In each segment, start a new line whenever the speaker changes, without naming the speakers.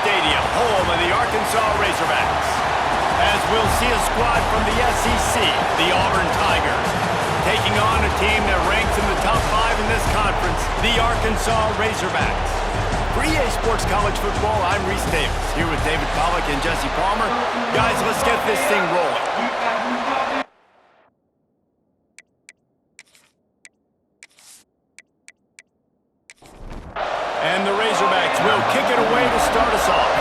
Stadium, home of the Arkansas Razorbacks. As we'll see a squad from the SEC, the Auburn Tigers, taking on a team that ranks in the top 5 in this conference, the Arkansas Razorbacks. For EA Sports College Football, I'm Reese Davis, here with David Pollack and Jesse Palmer. Guys, let's get this thing rolling. And the Razorbacks will kick it away to start us off.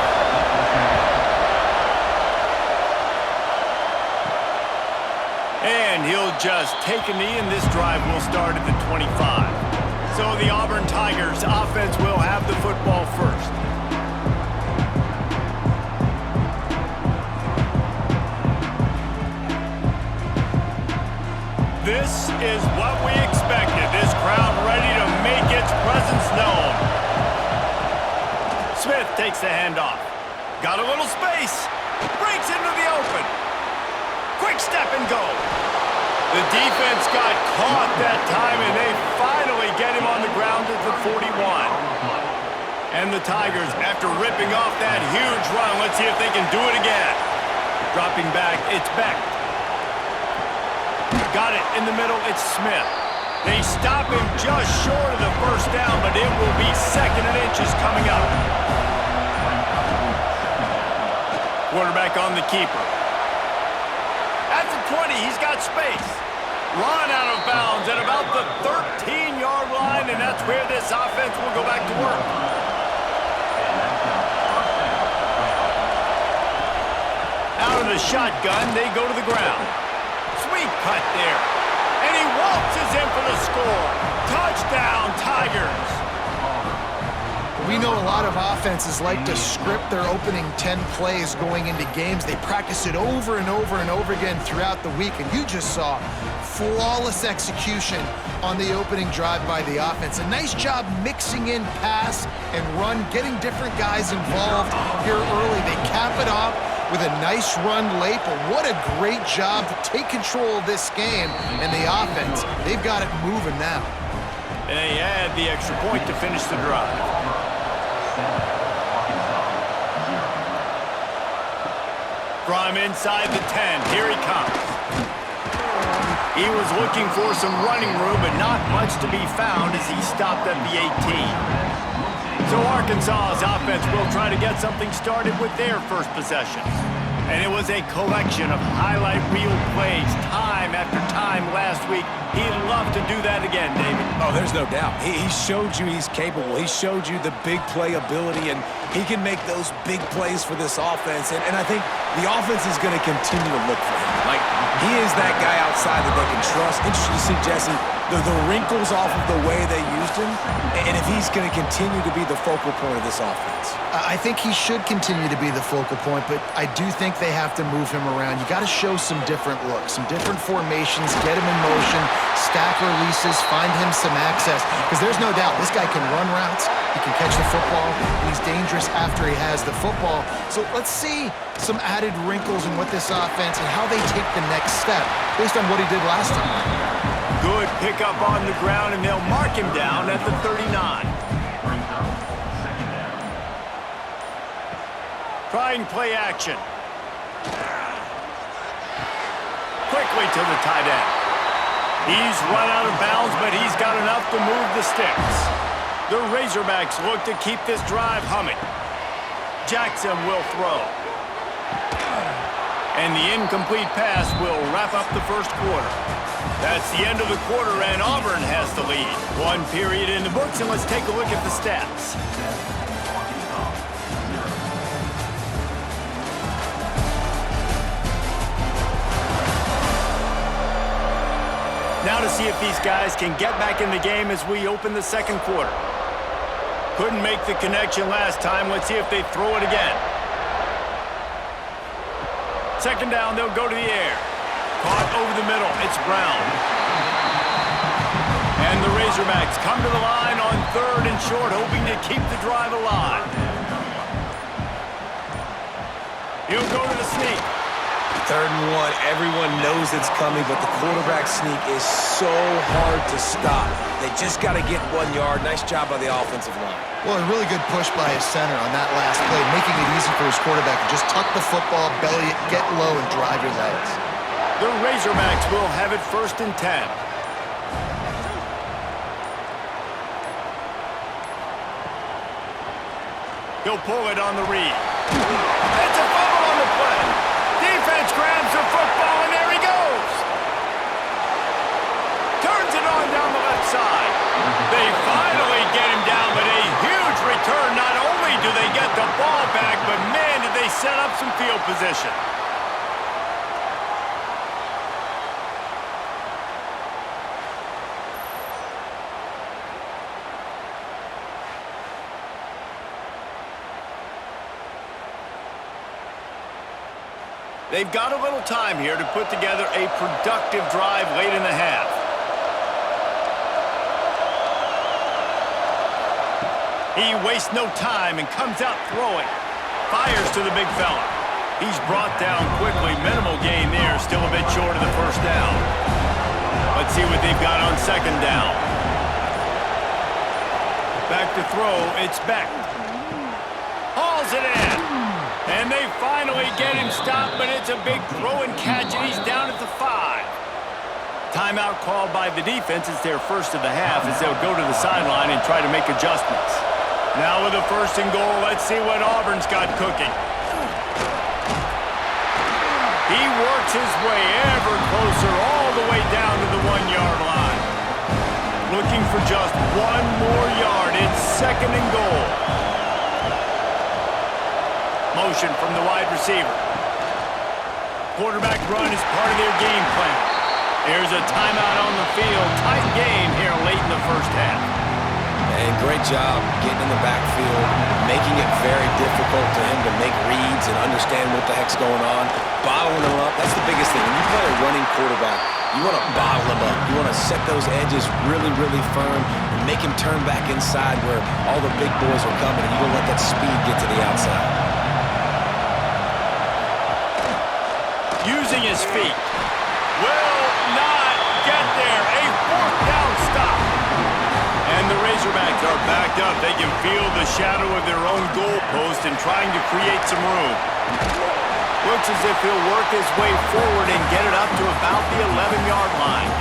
And he'll just take a knee, and this drive will start at the 25. So the Auburn Tigers offense will have the football first. This is what we expected. This crowd ready to make its presence known. Smith takes the handoff. Got a little space. Breaks into the open. Quick step and go. The defense got caught that time, and they finally get him on the ground at the 41. And the Tigers, after ripping off that huge run, let's see if they can do it again. Dropping back, it's Beck. Got it in the middle, it's Smith. They stop him just short of the first down, but it will be 2nd and inches coming up. Quarterback on the keeper. At the 20, he's got space. Run out of bounds at about the 13-yard line, and that's where this offense will go back to work. Out of the shotgun, they go to the ground. Sweet cut there. And he waltzes in for the score. Touchdown, Tigers.
We know a lot of offenses like to script their opening 10 plays going into games. They practice it over and over and over again throughout the week, and you just saw flawless execution on the opening drive by the offense. A nice job mixing in pass and run, getting different guys involved here early. They cap it off with a nice run late, but what a great job to take control of this game. And the offense, they've got it moving now.
And they add the extra point to finish the drive. From inside the 10, here he comes. He was looking for some running room, but not much to be found as he stopped at the 18. So Arkansas's offense will try to get something started with their first possession. And it was a collection of highlight reel plays time after time last week. He'd love to do that again, David.
Oh, there's no doubt. He showed you he's capable. He showed you the big play ability, and he can make those big plays for this offense. And I think the offense is going to continue to look for him. Like, he is that guy outside that they can trust. Interesting to see, Jesse, the wrinkles off of the way they used him, and if he's going to continue to be the focal point of this offense.
I think he should continue to be the focal point, but I do think they have to move him around. You got to show some different looks, some different formations, get him in motion, stack releases, find him some access, because there's no doubt this guy can run routes, he can catch the football, and he's dangerous after he has the football. So let's see some added wrinkles in what this offense and how they take the next step based on what he did last time.
Good pickup on the ground, and they'll mark him down at the 39. Trying play action. Quickly to the tight end. He's run out of bounds, but he's got enough to move the sticks. The Razorbacks look to keep this drive humming. Jackson will throw. And the incomplete pass will wrap up the first quarter. That's the end of the quarter, and Auburn has the lead. One period in the books, and let's take a look at the stats. Now to see if these guys can get back in the game as we open the second quarter. Couldn't make the connection last time. Let's see if they throw it again. Second down, they'll go to the air. Caught over the middle, it's Brown. And the Razorbacks come to the line on 3rd and short, hoping to keep the drive alive. He'll go to the sneak.
3rd and 1. Everyone knows it's coming, but the quarterback sneak is so hard to stop. They just got to get 1 yard. Nice job by the offensive line.
Well, a really good push by his center on that last play, making it easy for his quarterback to just tuck the football, belly it, get low, and drive your legs.
The Razorbacks will have it 1st and 10. He'll pull it on the read. It's a fumble on the play. Defense grabs the football, and there he goes. Turns it on down the left side. They finally get him down, but a huge return. Not only do they get the ball back, but man, did they set up some field position. They've got a little time here to put together a productive drive late in the half. He wastes no time and comes out throwing. Fires to the big fella. He's brought down quickly. Minimal gain there. Still a bit short of the 1st down. Let's see what they've got on 2nd down. Back to throw. It's Beck. Hauls it in. And they finally get him stopped, but it's a big throw and catch, and he's down at the 5. Timeout called by the defense. It's their 1st of the half as they'll go to the sideline and try to make adjustments. Now with a 1st and goal, let's see what Auburn's got cooking. He works his way ever closer all the way down to the 1-yard line. Looking for just 1 more yard. It's 2nd and goal. Motion from the wide receiver. Quarterback run is part of their game plan. There's a timeout on the field. Tight game here late in the 1st half.
And great job getting in the backfield, making it very difficult for him to make reads and understand what the heck's going on. Bottling him up, that's the biggest thing. When you play a running quarterback, you want to bottle him up. You want to set those edges really, really firm and make him turn back inside where all the big boys are coming, and you don't let that speed get to the outside.
Using his feet. Will not get there. A 4th down stop. And the Razorbacks are backed up. They can feel the shadow of their own goalpost and trying to create some room. Looks as if he'll work his way forward and get it up to about the 11-yard line.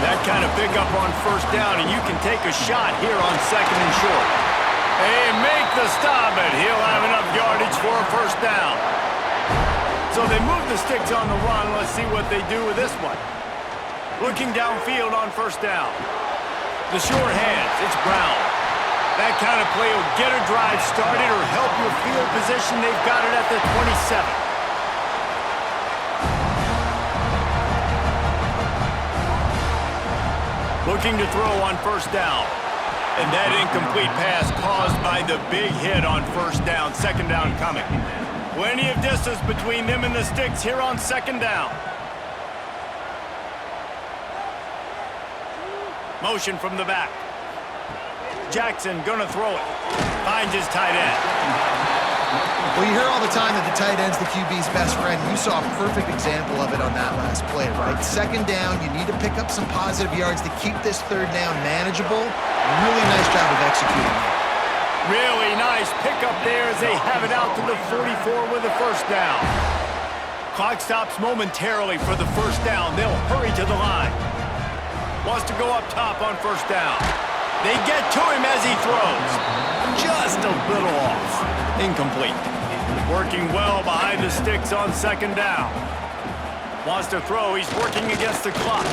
That kind of pickup on 1st down, and you can take a shot here on 2nd and short. They make the stop, and he'll have enough yardage for a 1st down. So they move the sticks on the run. Let's see what they do with this one. Looking downfield on 1st down. The short hands, it's Brown. That kind of play will get a drive started or help your field position. They've got it at the 27. Looking to throw on 1st down. And that incomplete pass caused by the big hit on 1st down. 2nd down coming. Plenty of distance between them and the sticks here on 2nd down. Motion from the back. Jackson gonna throw it. Finds his tight end.
Well, you hear all the time that the tight end's the QB's best friend. You saw a perfect example of it on that last play, right? 2nd down, you need to pick up some positive yards to keep this 3rd down manageable. Really nice job of executing that.
Really nice pickup there as they have it out to the 44 with a 1st down. Clock stops momentarily for the 1st down. They'll hurry to the line. Wants to go up top on 1st down. They get to him as he throws. Just a little off. Incomplete. Working well behind the sticks on 2nd down. Wants to throw. He's working against the clock.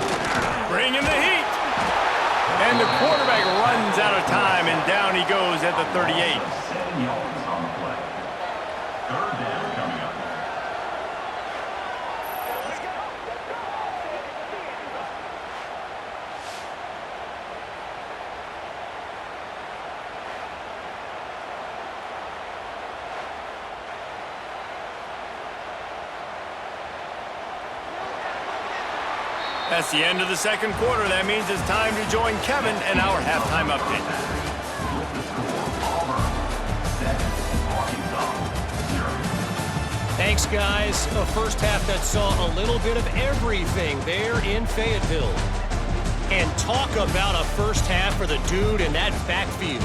Bringing the heat. And the quarterback runs out of time, and down he goes at the 38.
7 yards on the play. 3rd down coming up.
That's the end of the 2nd quarter. That means it's time to join Kevin and our halftime update.
With the score, Auburn 7, Arkansas 0.
Thanks, Thanks, guys. A first half that saw a little bit of everything there in Fayetteville. And talk about a first half for the dude in that backfield.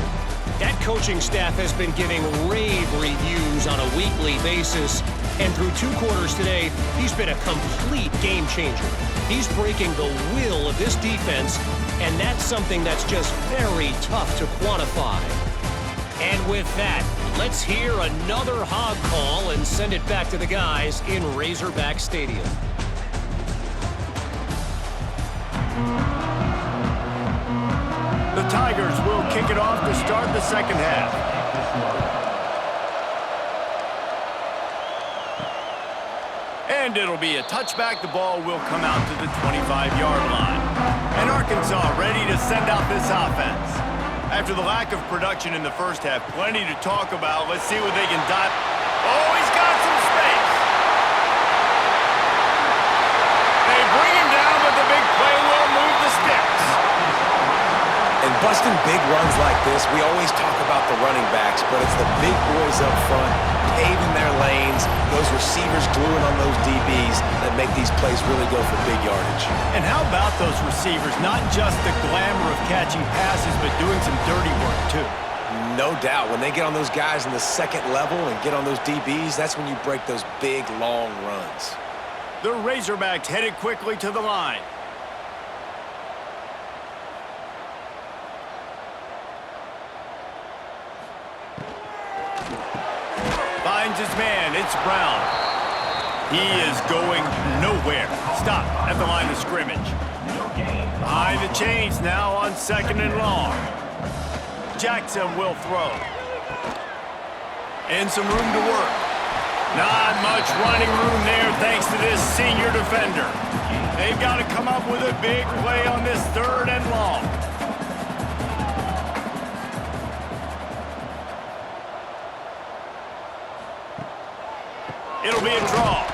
That coaching staff has been giving rave reviews on a weekly basis. And through 2 quarters today, he's been a complete game changer. He's breaking the will of this defense, and that's something that's just very tough to quantify. And with that, let's hear another hog call and send it back to the guys in Razorback Stadium.
The Tigers will kick it off to start the second half. And it'll be a touchback. The ball will come out to the 25-yard line. And Arkansas ready to send out this offense. After the lack of production in the first half, plenty to talk about. Let's see what they can dive. Oh, he's got some space. They bring him down, but the big play will move the sticks.
And busting big runs like this, we always talk about the running backs, but it's the big boys up front, paving their lanes, those receivers gluing on those DBs that make these plays really go for big yardage.
And how about those receivers? Not just the glamour of catching passes, but doing some dirty work, too.
No doubt. When they get on those guys in the second level and get on those DBs, that's when you break those big, long runs.
The Razorbacks headed quickly to the line. Finds his man. It's Brown. He is going nowhere. Stop at the line of scrimmage. Behind the chains now on 2nd and long. Jackson will throw. And some room to work. Not much running room there thanks to this senior defender. They've got to come up with a big play on this 3rd and long. It'll be a draw.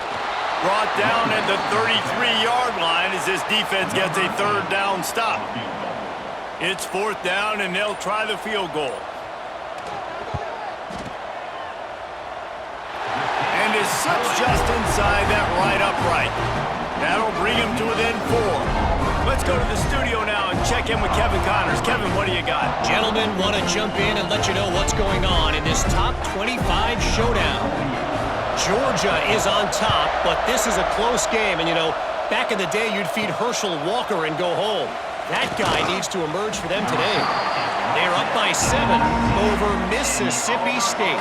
Brought down at the 33-yard line as this defense gets a 3rd down stop. It's 4th down, and they'll try the field goal. And it slips just inside that right upright. That'll bring him to within 4. Let's go to the studio now and check in with Kevin Connors. Kevin, what do you got?
Gentlemen, want to jump in and let you know what's going on in this top 25 showdown. Georgia is on top, but this is a close game. And, you know, back in the day, you'd feed Herschel Walker and go home. That guy needs to emerge for them today. They're up by 7 over Mississippi State.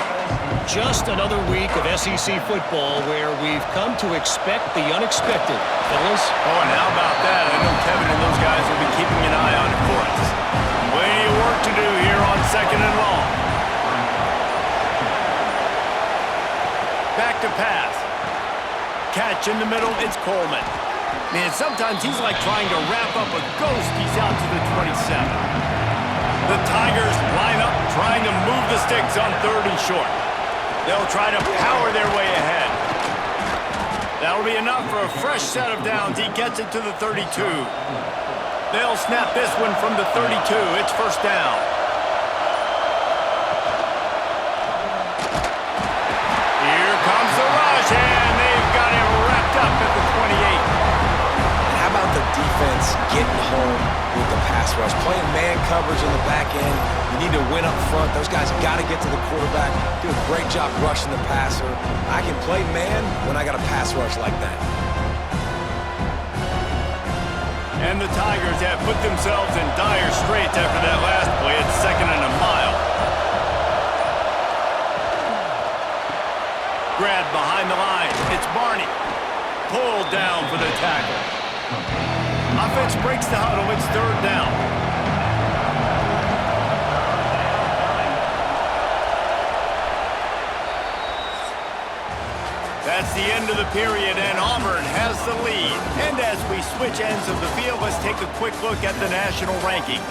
Just another week of SEC football where we've come to expect the unexpected. Fellas?
Oh, and how about that? I know Kevin and those guys will be keeping an eye on it for us. Plenty of work to do here on 2nd and long. Back to pass. Catch in the middle, it's Coleman. Man, sometimes he's like trying to wrap up a ghost. He's out to the 27. The Tigers line up, trying to move the sticks on 3rd and short. They'll try to power their way ahead. That'll be enough for a fresh set of downs. He gets it to the 32. They'll snap this one from the 32. It's 1st down. Here comes the rush, and they've got him wrapped up at the 28.
How about the defense getting home with the pass rush? Playing man coverage in the back end. You need to win up front. Those guys got to get to the quarterback. Do a great job rushing the passer. I can play man when I got a pass rush like that.
And the Tigers have put themselves in dire straits after that last play. It's 2nd and a mile. Grab behind the line. It's Barney. Pulled down for the tackle. Offense breaks the huddle. It's 3rd down. That's the end of the period, and Auburn has the lead. And as we switch ends of the field, let's take a quick look at the national rankings.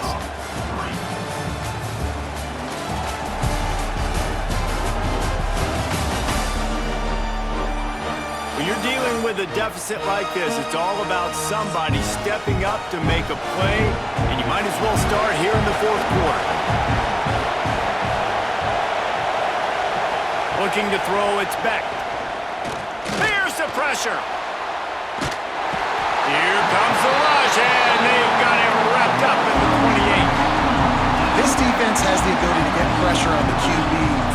When you're dealing with a deficit like this, it's all about somebody stepping up to make a play, and you might as well start here in the 4th quarter. Looking to throw, it's Beck. pressure. Here comes the rush, and they've got him wrapped up in the 28.
This defense has the ability to get pressure on the QB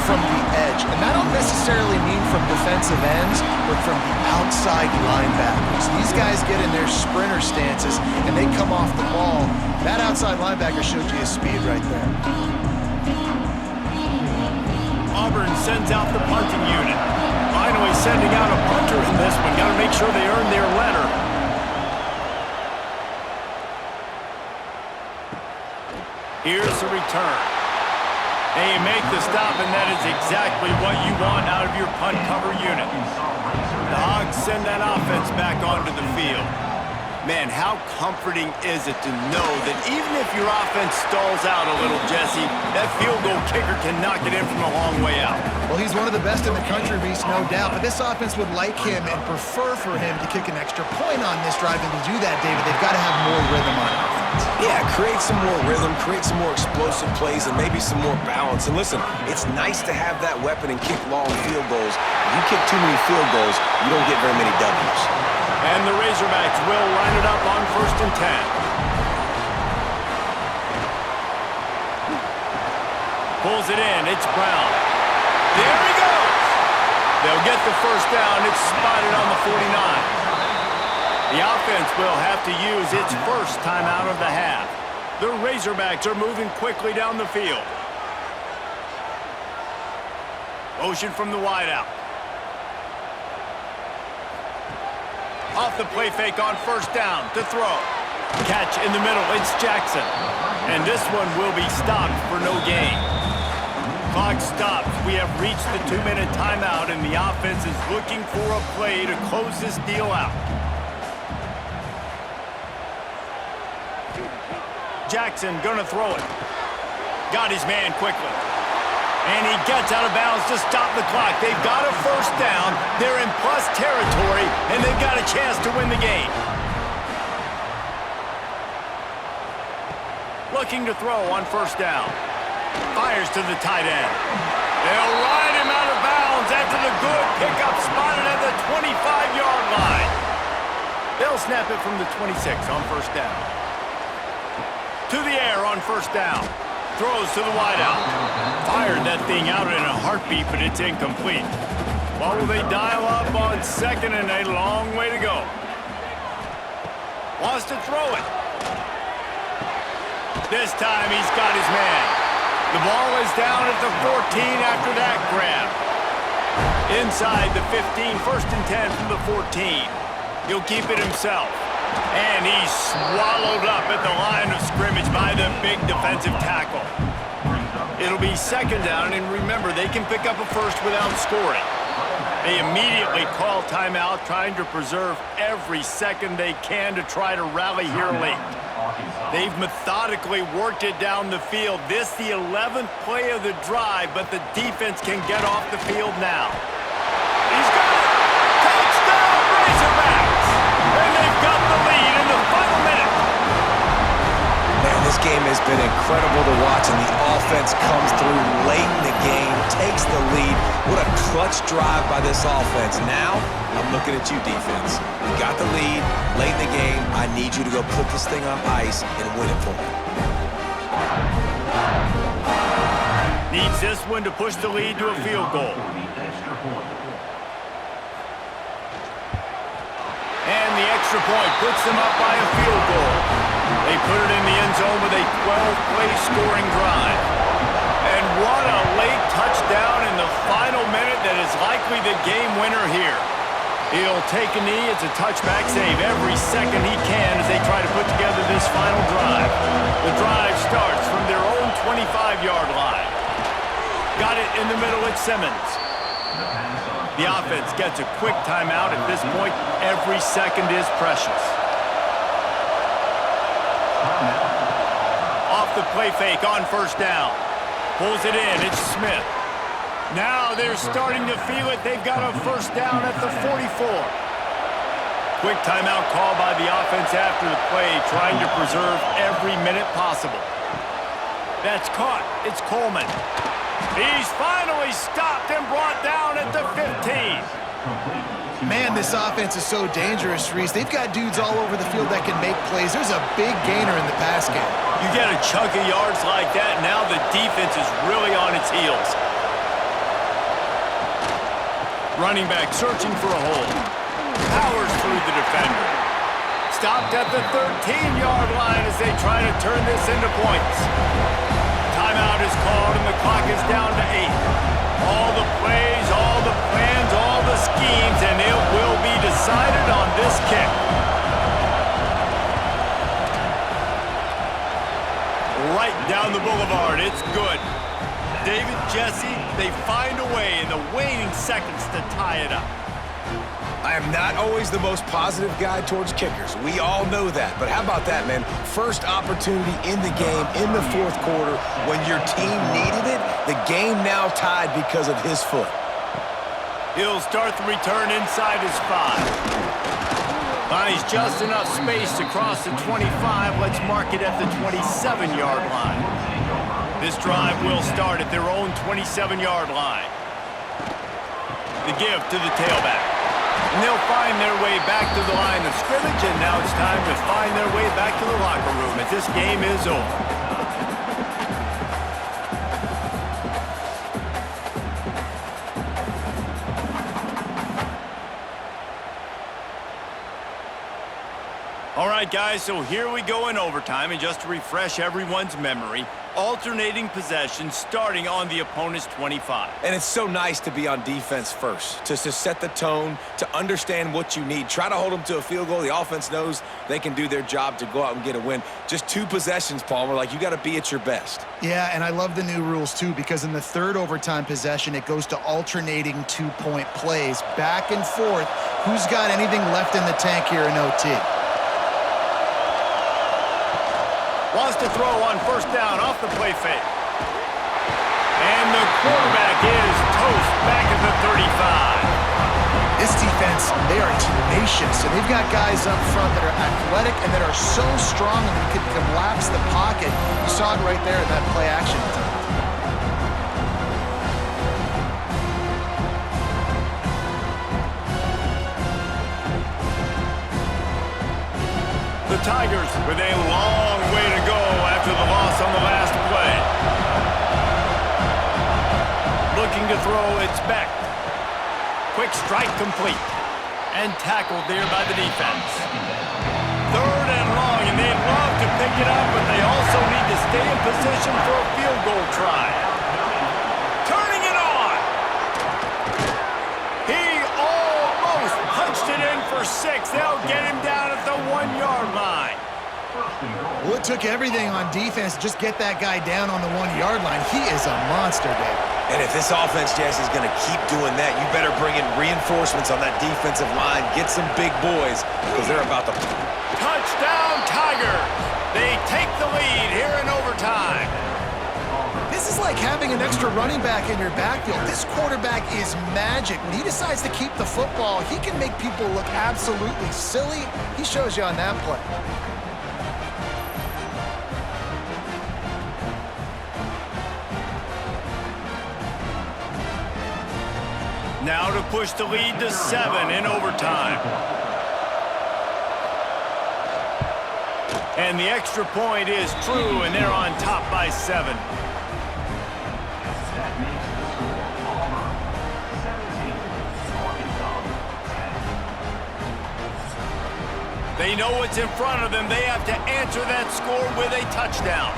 from the edge. And that don't necessarily mean from defensive ends, but from the outside linebackers. These guys get in their sprinter stances, and they come off the ball. That outside linebacker showed you his speed right there.
Auburn sends out the punting unit. Finally sending out a punter in this one. Got to make sure they earn their letter. Here's the return. They make the stop, and that is exactly what you want out of your punt cover unit. The Hogs send that offense back onto the field. Man, how comforting is it to know that even if your offense stalls out a little, Jesse, that field goal kicker can knock it in from a long way out.
Well, he's one of the best in the country, Reese, no doubt. But this offense would like him and prefer for him to kick an extra point on this drive. And to do that, David, they've got to have more rhythm on offense.
Yeah, create some more rhythm, create some more explosive plays, and maybe some more balance. And listen, it's nice to have that weapon and kick long field goals. If you kick too many field goals, you don't get very many W's.
And the Razorbacks will line it up on 1st and 10. Pulls it in. It's Brown. There he goes. They'll get the first down. It's spotted on the 49. The offense will have to use its first timeout of the half. The Razorbacks are moving quickly down the field. Motion from the wideout. Off the play fake on 1st down to throw. Catch in the middle, it's Jackson. And this one will be stopped for no gain. Clock stops. We have reached the 2-minute timeout, and the offense is looking for a play to close this deal out. Jackson gonna throw it. Got his man quickly. And he gets out of bounds to stop the clock. They've got a first down. They're in plus territory, and they've got a chance to win the game. Looking to throw on 1st down. Fires to the tight end. They'll ride him out of bounds after the good pickup spotted at the 25-yard line. They'll snap it from the 26 on 1st down. To the air on 1st down. Throws to the wideout. Fired that thing out in a heartbeat, but it's incomplete. What will they dial up on 2nd and a long way to go? Wants to throw it. This time he's got his man. The ball is down at the 14 after that grab. Inside the 15, 1st and 10 from the 14. He'll keep it himself. And he's swallowed up at the line of scrimmage by the big defensive tackle. It'll be 2nd down, and remember, they can pick up a first without scoring. They immediately call timeout, trying to preserve every second they can to try to rally here late. They've methodically worked it down the field. This the 11th play of the drive, but the defense can get off the field now. He's got it! Touchdown, Razorbacks! And they've got the lead in the final minute.
Man, this game has been incredible to watch, and the offense comes through late in the game, takes the lead. What a clutch drive by this offense. Now, I'm looking at you, defense. You got the lead late in the game. I need you to go put this thing on ice and win it for me.
Needs this one to push the lead to a field goal. And the extra point puts them up by a field goal. They put it in the end zone with a 12-play scoring drive. And what a late touchdown in the final minute that is likely the game winner here. He'll take a knee. It's a touchback save every second he can as they try to put together this final drive. The drive starts from their own 25-yard line. Got it in the middle at Simmons. The offense gets a quick timeout. At this point, every second is precious. Off the play fake on 1st down. Pulls it in. It's Smith. Now they're starting to feel it. They've got a first down at the 44. Quick timeout call by the offense after the play, trying to preserve every minute possible. That's caught. It's Coleman. He's finally stopped and brought down at the 15.
Man, this offense is so dangerous, Reese. They've got dudes all over the field that can make plays. There's a big gainer in the pass game.
You get a chunk of yards like that, now the defense is really on its heels. Running back searching for a hole. Powers through the defender. Stopped at the 13-yard line as they try to turn this into points. Timeout is called and the clock is down to 8. All the plays, all the plans, all the schemes, and it will be decided on this kick. Right down the boulevard, it's good. David, Jesse, they find a way in the waning seconds to tie it up.
I am not always the most positive guy towards kickers. We all know that. But how about that, man? First opportunity in the game, in the fourth quarter, when your team needed it, the game now tied because of his foot.
He'll start the return inside his 5. Finds just enough space to cross the 25. Let's mark it at the 27-yard line. This drive will start at their own 27-yard line. The give to the tailback. And they'll find their way back to the line of scrimmage, and now it's time to find their way back to the locker room as this game is over. All right, guys, so here we go in overtime, and just to refresh everyone's memory, alternating possession starting on the opponent's 25.
And it's so nice to be on defense first, to set the tone, to understand what you need. Try to hold them to a field goal. The offense knows they can do their job to go out and get a win. Just 2 possessions, Palmer, like you got to be at your best.
Yeah, and I love the new rules, too, because in the third overtime possession, it goes to alternating 2-point plays, back and forth. Who's got anything left in the tank here in OT?
Wants to throw on first down off the play fake. And the quarterback is toast back at the 35.
This defense, they are tenacious, and they've got guys up front that are athletic and that are so strong and they can collapse the pocket. You saw it right there in that play action attempt.
The Tigers with a long way to go after the loss on the last play. Looking to throw, it's back. Quick strike complete. And tackled there by the defense. Third and long, and they'd love to pick it up, but they also need to stay in position for a field goal try. Turning it on. He almost punched it in for 6. They'll get him down at the 1-yard line.
Well, it took everything on defense to just get that guy down on the 1-yard line. He is a monster, Dave.
And if this offense, Jess, is going to keep doing that, you better bring in reinforcements on that defensive line. Get some big boys, because they're about to...
Touchdown, Tigers! They take the lead here in overtime.
This is like having an extra running back in your backfield. This quarterback is magic. When he decides to keep the football, he can make people look absolutely silly. He shows you on that play.
Now to push the lead to 7 in overtime. And the extra point is true, and they're on top by 7.
That makes the score Auburn 17, Arkansas 10.
They know what's in front of them. They have to answer that score with a touchdown.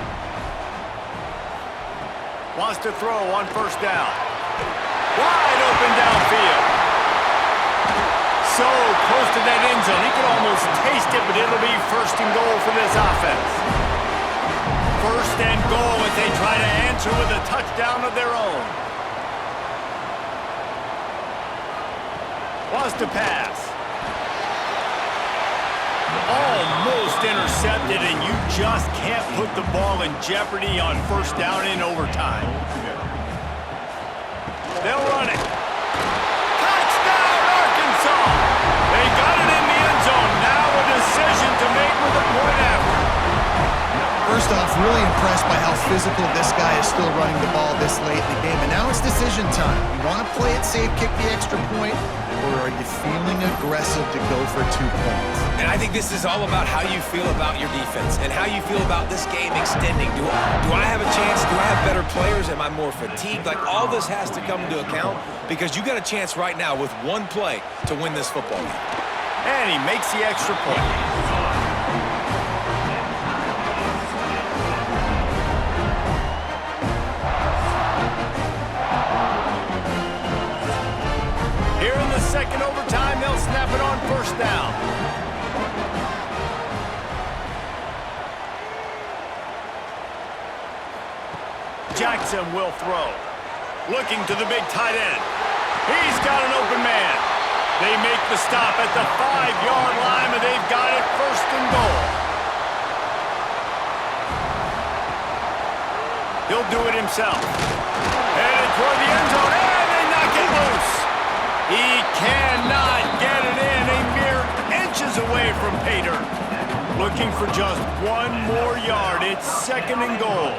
Wants to throw on first down. Wide open downfield. So close to that end zone. He could almost taste it, but it'll be first and goal for this offense. First and goal as they try to answer with a touchdown of their own. Wants to pass. Almost intercepted, and you just can't put the ball in jeopardy on first down in overtime. They'll run it. Touchdown, Arkansas! They got it in the end zone. Now a decision to make with the point after.
First off, really impressed by how physical this guy is still running the ball this late in the game. And now it's decision time. You want to play it safe, kick the extra point, or are you feeling aggressive to go for 2 points?
And I think this is all about how you feel about your defense and how you feel about this game extending. Do I have a chance? Do I have better players? Am I more fatigued? Like, all this has to come into account because you got a chance right now with one play to win this football game.
And he makes the extra point. Here in the second overtime, they'll snap it on first down. Jackson will throw. Looking to the big tight end. He's got an open man. They make the stop at the 5-yard line, and they've got it first and goal. He'll do it himself. Headed toward the end zone, and they knock it loose. He cannot get it in, a mere inches away from pay dirt. Looking for just one more yard. It's second and goal.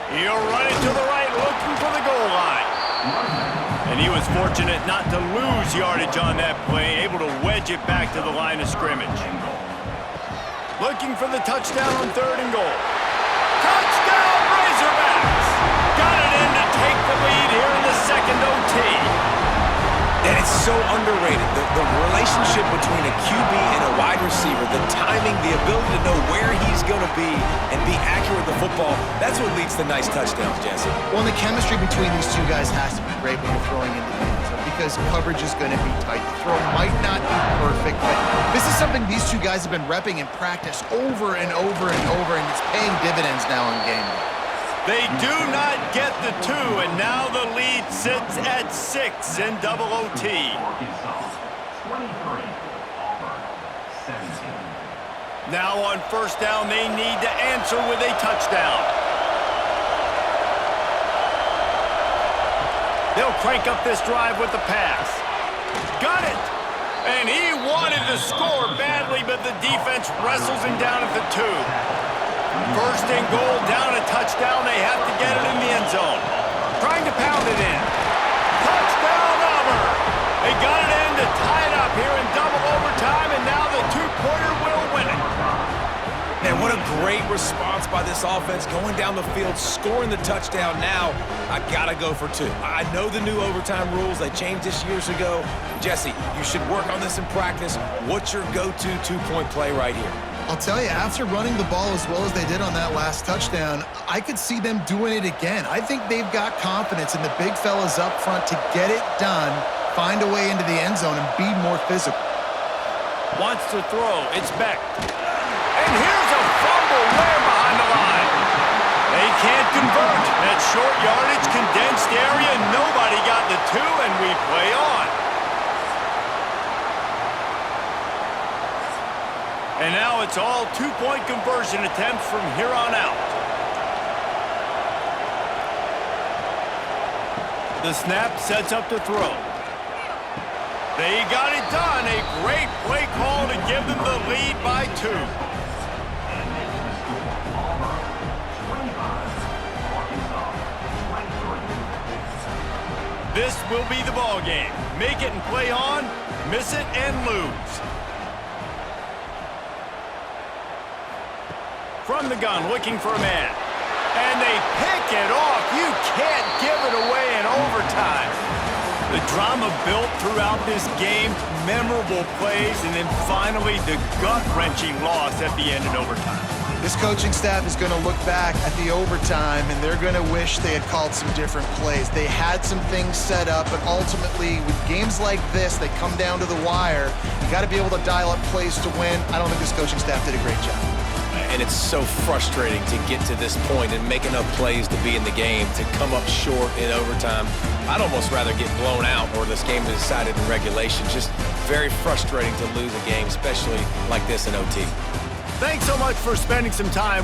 He'll run it to the right, looking for the goal line. And he was fortunate not to lose yardage on that play, able to wedge it back to the line of scrimmage. Looking for the touchdown on third and goal. Touchdown, Razorbacks! Got it in to take the lead here in the second OT.
And it's so underrated. The relationship between a QB and a wide receiver, the timing, the ability to know where he's going to be and be accurate with the football, that's what leads to nice touchdowns, Jesse.
Well, and the chemistry between these two guys has to be great when you're throwing into the end zone because coverage is going to be tight. The throw might not be perfect, but this is something these two guys have been repping in practice over and over and over, and it's paying dividends now in game day.
They do not get the 2, and now the lead sits at 6 in double OT.
23, Auburn, 17.
Now on first down, they need to answer with a touchdown. They'll crank up this drive with the pass. Got it! And he wanted to score badly, but the defense wrestles him down at the 2. First and goal, down a touchdown. They have to get it in the end zone. Trying to pound it in. Touchdown, Auburn! They got it in to tie it up here in double overtime, and now the 2-pointer will win it.
Man, what a great response by this offense, going down the field, scoring the touchdown. Now, I've got to go for 2. I know the new overtime rules. They changed this years ago. Jesse, you should work on this in practice. What's your go-to 2-point play right here?
I'll tell you, after running the ball as well as they did on that last touchdown, I could see them doing it again. I think they've got confidence in the big fellas up front to get it done, find a way into the end zone, and be more physical.
Wants to throw. It's Beck. And here's a fumble way behind the line. They can't convert. That short yardage, condensed area, nobody got the 2, and we play on. And now it's all 2-point conversion attempts from here on out. The snap sets up to throw. They got it done. A great play call to give them the lead by 2. This will be the ball game. Make it and play on, miss it and lose. From the gun, looking for a man. And they pick it off. You can't give it away in overtime. The drama built throughout this game, memorable plays, and then finally the gut-wrenching loss at the end in overtime.
This coaching staff is going to look back at the overtime, and they're going to wish they had called some different plays. They had some things set up, but ultimately, with games like this, they come down to the wire. You got to be able to dial up plays to win. I don't think this coaching staff did a great job.
And it's so frustrating to get to this point and make enough plays to be in the game, to come up short in overtime. I'd almost rather get blown out or this game is decided in regulation. Just very frustrating to lose a game, especially like this in OT.
Thanks so much for spending some time